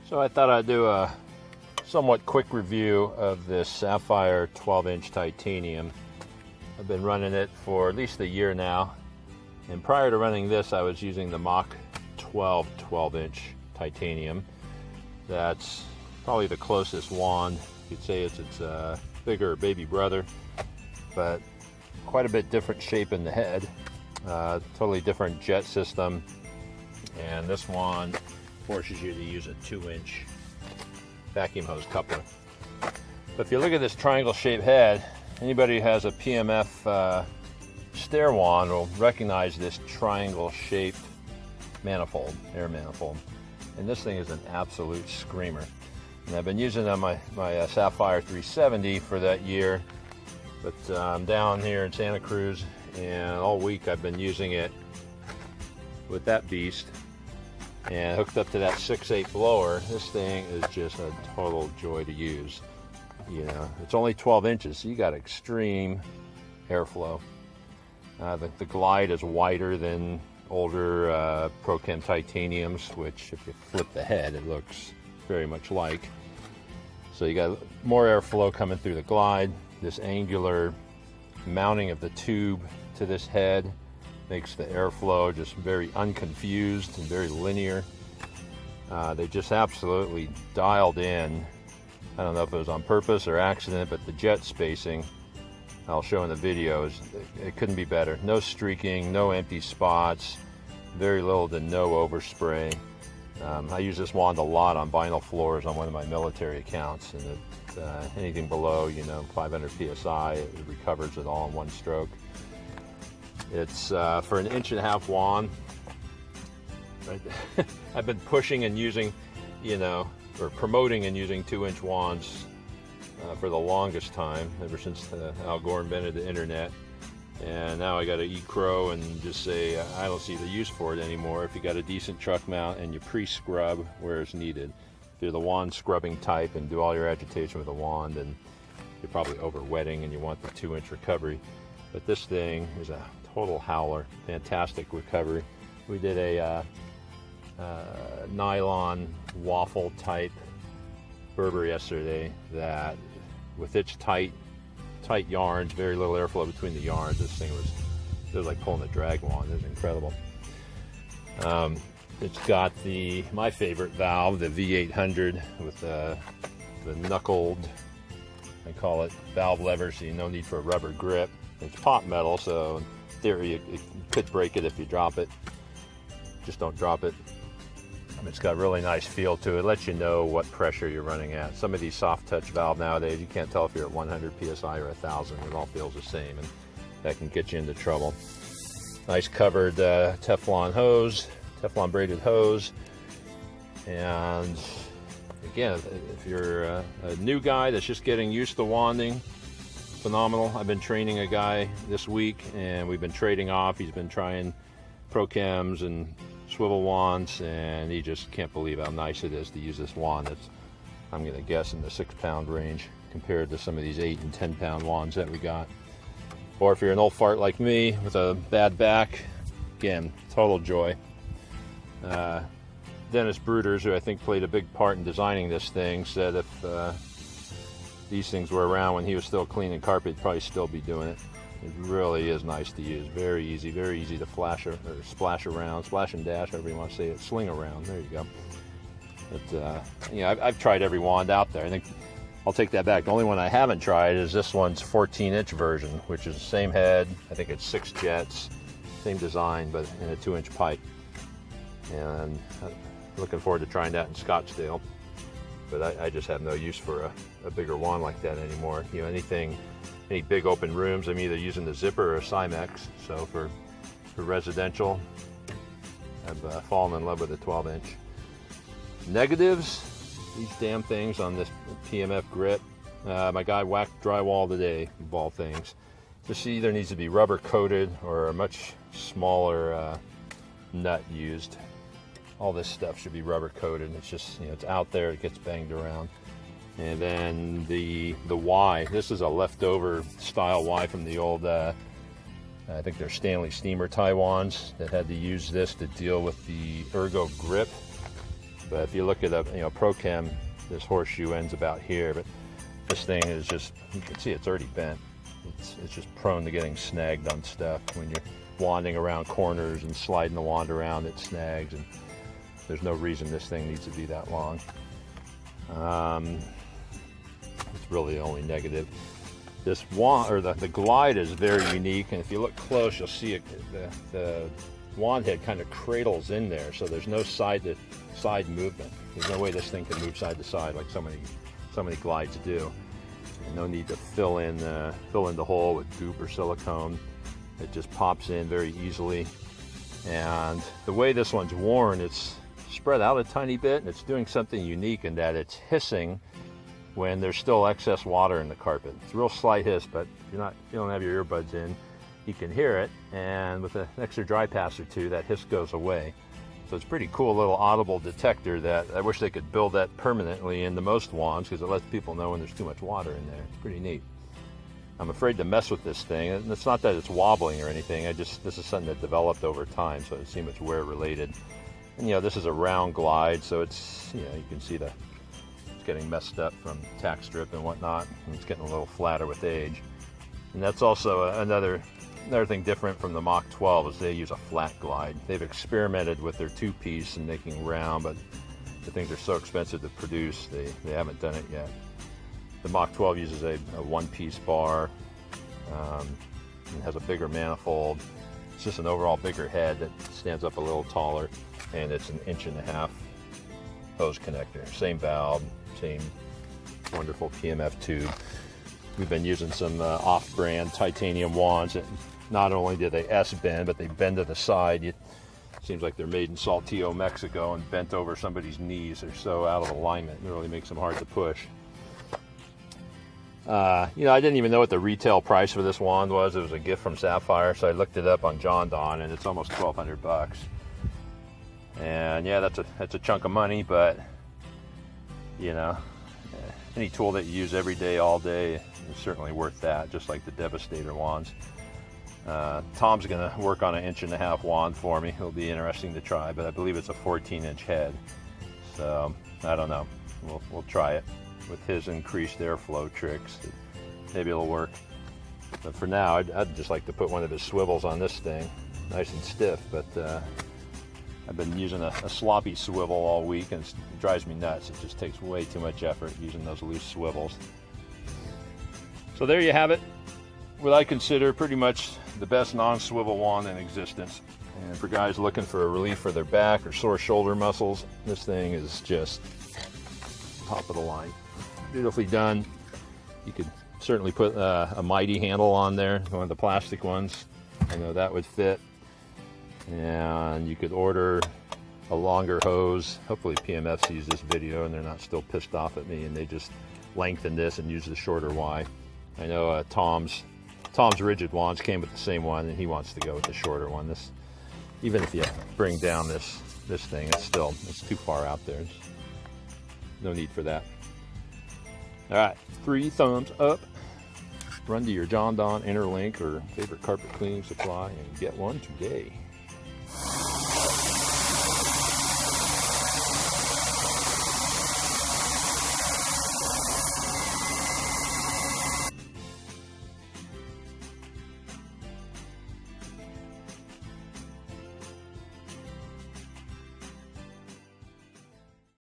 So I thought I'd do a somewhat quick review of this Sapphire 12-inch titanium. I've been running it for at least a year now, and prior to running this I was using the Mach 12 12-inch titanium. That's probably the closest wand. You could say it's its bigger baby brother, but quite a bit different shape in the head, totally different jet system, and this wand forces you to use a 2-inch vacuum hose coupler. But if you look at this triangle shaped head, anybody who has a PMF stair wand will recognize this triangle shaped manifold, air manifold. And this thing is an absolute screamer. And I've been using it on my Sapphire 370 for that year, but I'm down here in Santa Cruz, and all week I've been using it with that beast, and hooked up to that 6/8 blower. This thing is just a total joy to use. You know, it's only 12 inches, so you got extreme airflow. The glide is wider than older Prochem titaniums, which if you flip the head, it looks very much like. So you got more airflow coming through the glide. This angular mounting of the tube to this head makes the airflow just very unconfused and very linear. They just absolutely dialed in. I don't know if it was on purpose or accident, but the jet spacing I'll show in the videos, it couldn't be better. No streaking, no empty spots, very little to no overspray. I use this wand a lot on vinyl floors on one of my military accounts, and anything below 500 psi, it recovers it all in one stroke. It's for an 1.5-inch wand. Right? I've been pushing and using, or promoting and using 2-inch wands for the longest time, ever since Al Gore invented the internet. And now I got to eat crow and just say I don't see the use for it anymore. If you got a decent truck mount and you pre-scrub where it's needed, if you're the wand scrubbing type and do all your agitation with a wand, then you're probably over wetting and you want the 2-inch recovery. But this thing is a total howler, fantastic recovery. We did a nylon waffle type Berber yesterday that, with its tight yarns, very little airflow between the yarns, this thing was like pulling a drag wand. It was incredible. It's got my favorite valve, the V800, with the knuckled, I call it, valve lever, so no need for a rubber grip. It's pot metal, so in theory it could break it if you drop it. Just don't drop it. It's got a really nice feel to it. It lets you know what pressure you're running at. Some of these soft touch valve nowadays, you can't tell if you're at 100 psi or 1,000. It all feels the same, and that can get you into trouble. Nice covered Teflon hose, Teflon braided hose. And again, if you're a new guy that's just getting used to wanding, phenomenal. I've been training a guy this week, and we've been trading off. He's been trying Prochems and swivel wands, and he just can't believe how nice it is to use this wand. That's, I'm going to guess, in the 6-pound range compared to some of these 8 and 10-pound wands that we got. Or if you're an old fart like me with a bad back, again, total joy. Dennis Bruders, who I think played a big part in designing this thing, said if these things were around when he was still cleaning carpet, he'd probably still be doing it. It really is nice to use. Very easy to flash or splash around, splash and dash, however you want to say it, sling around. There you go. But I've tried every wand out there. I think I'll take that back. The only one I haven't tried is this one's 14-inch version, which is the same head. I think it's 6 jets, same design, but in a 2-inch pipe. And I'm looking forward to trying that in Scottsdale. But I just have no use for a bigger wand like that anymore. Any big open rooms, I'm either using the zipper or a Cymex. So for residential, I've fallen in love with a 12-inch. Negatives, these damn things on this PMF grip. My guy whacked drywall today, of all things. This either needs to be rubber coated or a much smaller nut used. All this stuff should be rubber coated. It's just, it's out there, it gets banged around. And then the Y, this is a leftover style Y from the old, I think they're Stanley steamer Taiwans that had to use this to deal with the ergo grip. But if you look at a Pro Chem, this horseshoe ends about here, but this thing is just, you can see it's already bent. It's just prone to getting snagged on stuff. When you're wanding around corners and sliding the wand around, it snags, and there's no reason this thing needs to be that long. It's really the only negative. This wand, or the glide, is very unique, and if you look close, you'll see the wand head kind of cradles in there, so there's no side movement. There's no way this thing can move side to side like so many glides do. And no need to fill in the hole with goop or silicone. It just pops in very easily. And the way this one's worn, it's spread out a tiny bit, and it's doing something unique in that it's hissing when there's still excess water in the carpet. It's a real slight hiss, but if you don't have your earbuds in, you can hear it, and with an extra dry pass or two, that hiss goes away. So it's a pretty cool little audible detector that I wish they could build that permanently into most wands, because it lets people know when there's too much water in there. It's pretty neat. I'm afraid to mess with this thing, and it's not that it's wobbling or anything. This is something that developed over time, so it seems it's wear related. And this is a round glide, so it's you can see it's getting messed up from tack strip and whatnot, and it's getting a little flatter with age. And that's also another thing different from the Mach 12 is they use a flat glide. They've experimented with their two-piece and making round, but the things are so expensive to produce, they haven't done it yet. The Mach 12 uses a one-piece bar, and has a bigger manifold. It's just an overall bigger head that stands up a little taller, and it's an 1.5 inch hose connector. Same valve, same wonderful PMF tube. We've been using some off-brand titanium wands that not only do they S-bend, but they bend to the side. It seems like they're made in Saltillo, Mexico, and bent over somebody's knees. They're so out of alignment, it really makes them hard to push. I didn't even know what the retail price for this wand was. It was a gift from Sapphire, so I looked it up on John Don, and it's almost $1,200. And yeah, that's a chunk of money, but any tool that you use every day, all day, is certainly worth that, just like the Devastator wands. Tom's going to work on an 1.5 inch wand for me. It'll be interesting to try, but I believe it's a 14-inch head. So, I don't know. We'll try it with his increased airflow tricks. Maybe it'll work. But for now, I'd just like to put one of his swivels on this thing. Nice and stiff, but I've been using a sloppy swivel all week, and it drives me nuts. It just takes way too much effort using those loose swivels. So there you have it. What I consider pretty much the best non-swivel wand in existence. And for guys looking for a relief for their back or sore shoulder muscles, this thing is just top of the line. Beautifully done. You could certainly put a Mighty handle on there, one of the plastic ones. I know that would fit. And you could order a longer hose. Hopefully PMF sees this video and they're not still pissed off at me, and they just lengthen this and use the shorter Y. I know Tom's rigid wands came with the same one, and he wants to go with the shorter one. This, even if you bring down this thing, it's too far out there. There's no need for that. All right, 3 thumbs up. Run to your John Don Interlink or favorite carpet cleaning supply and get one today.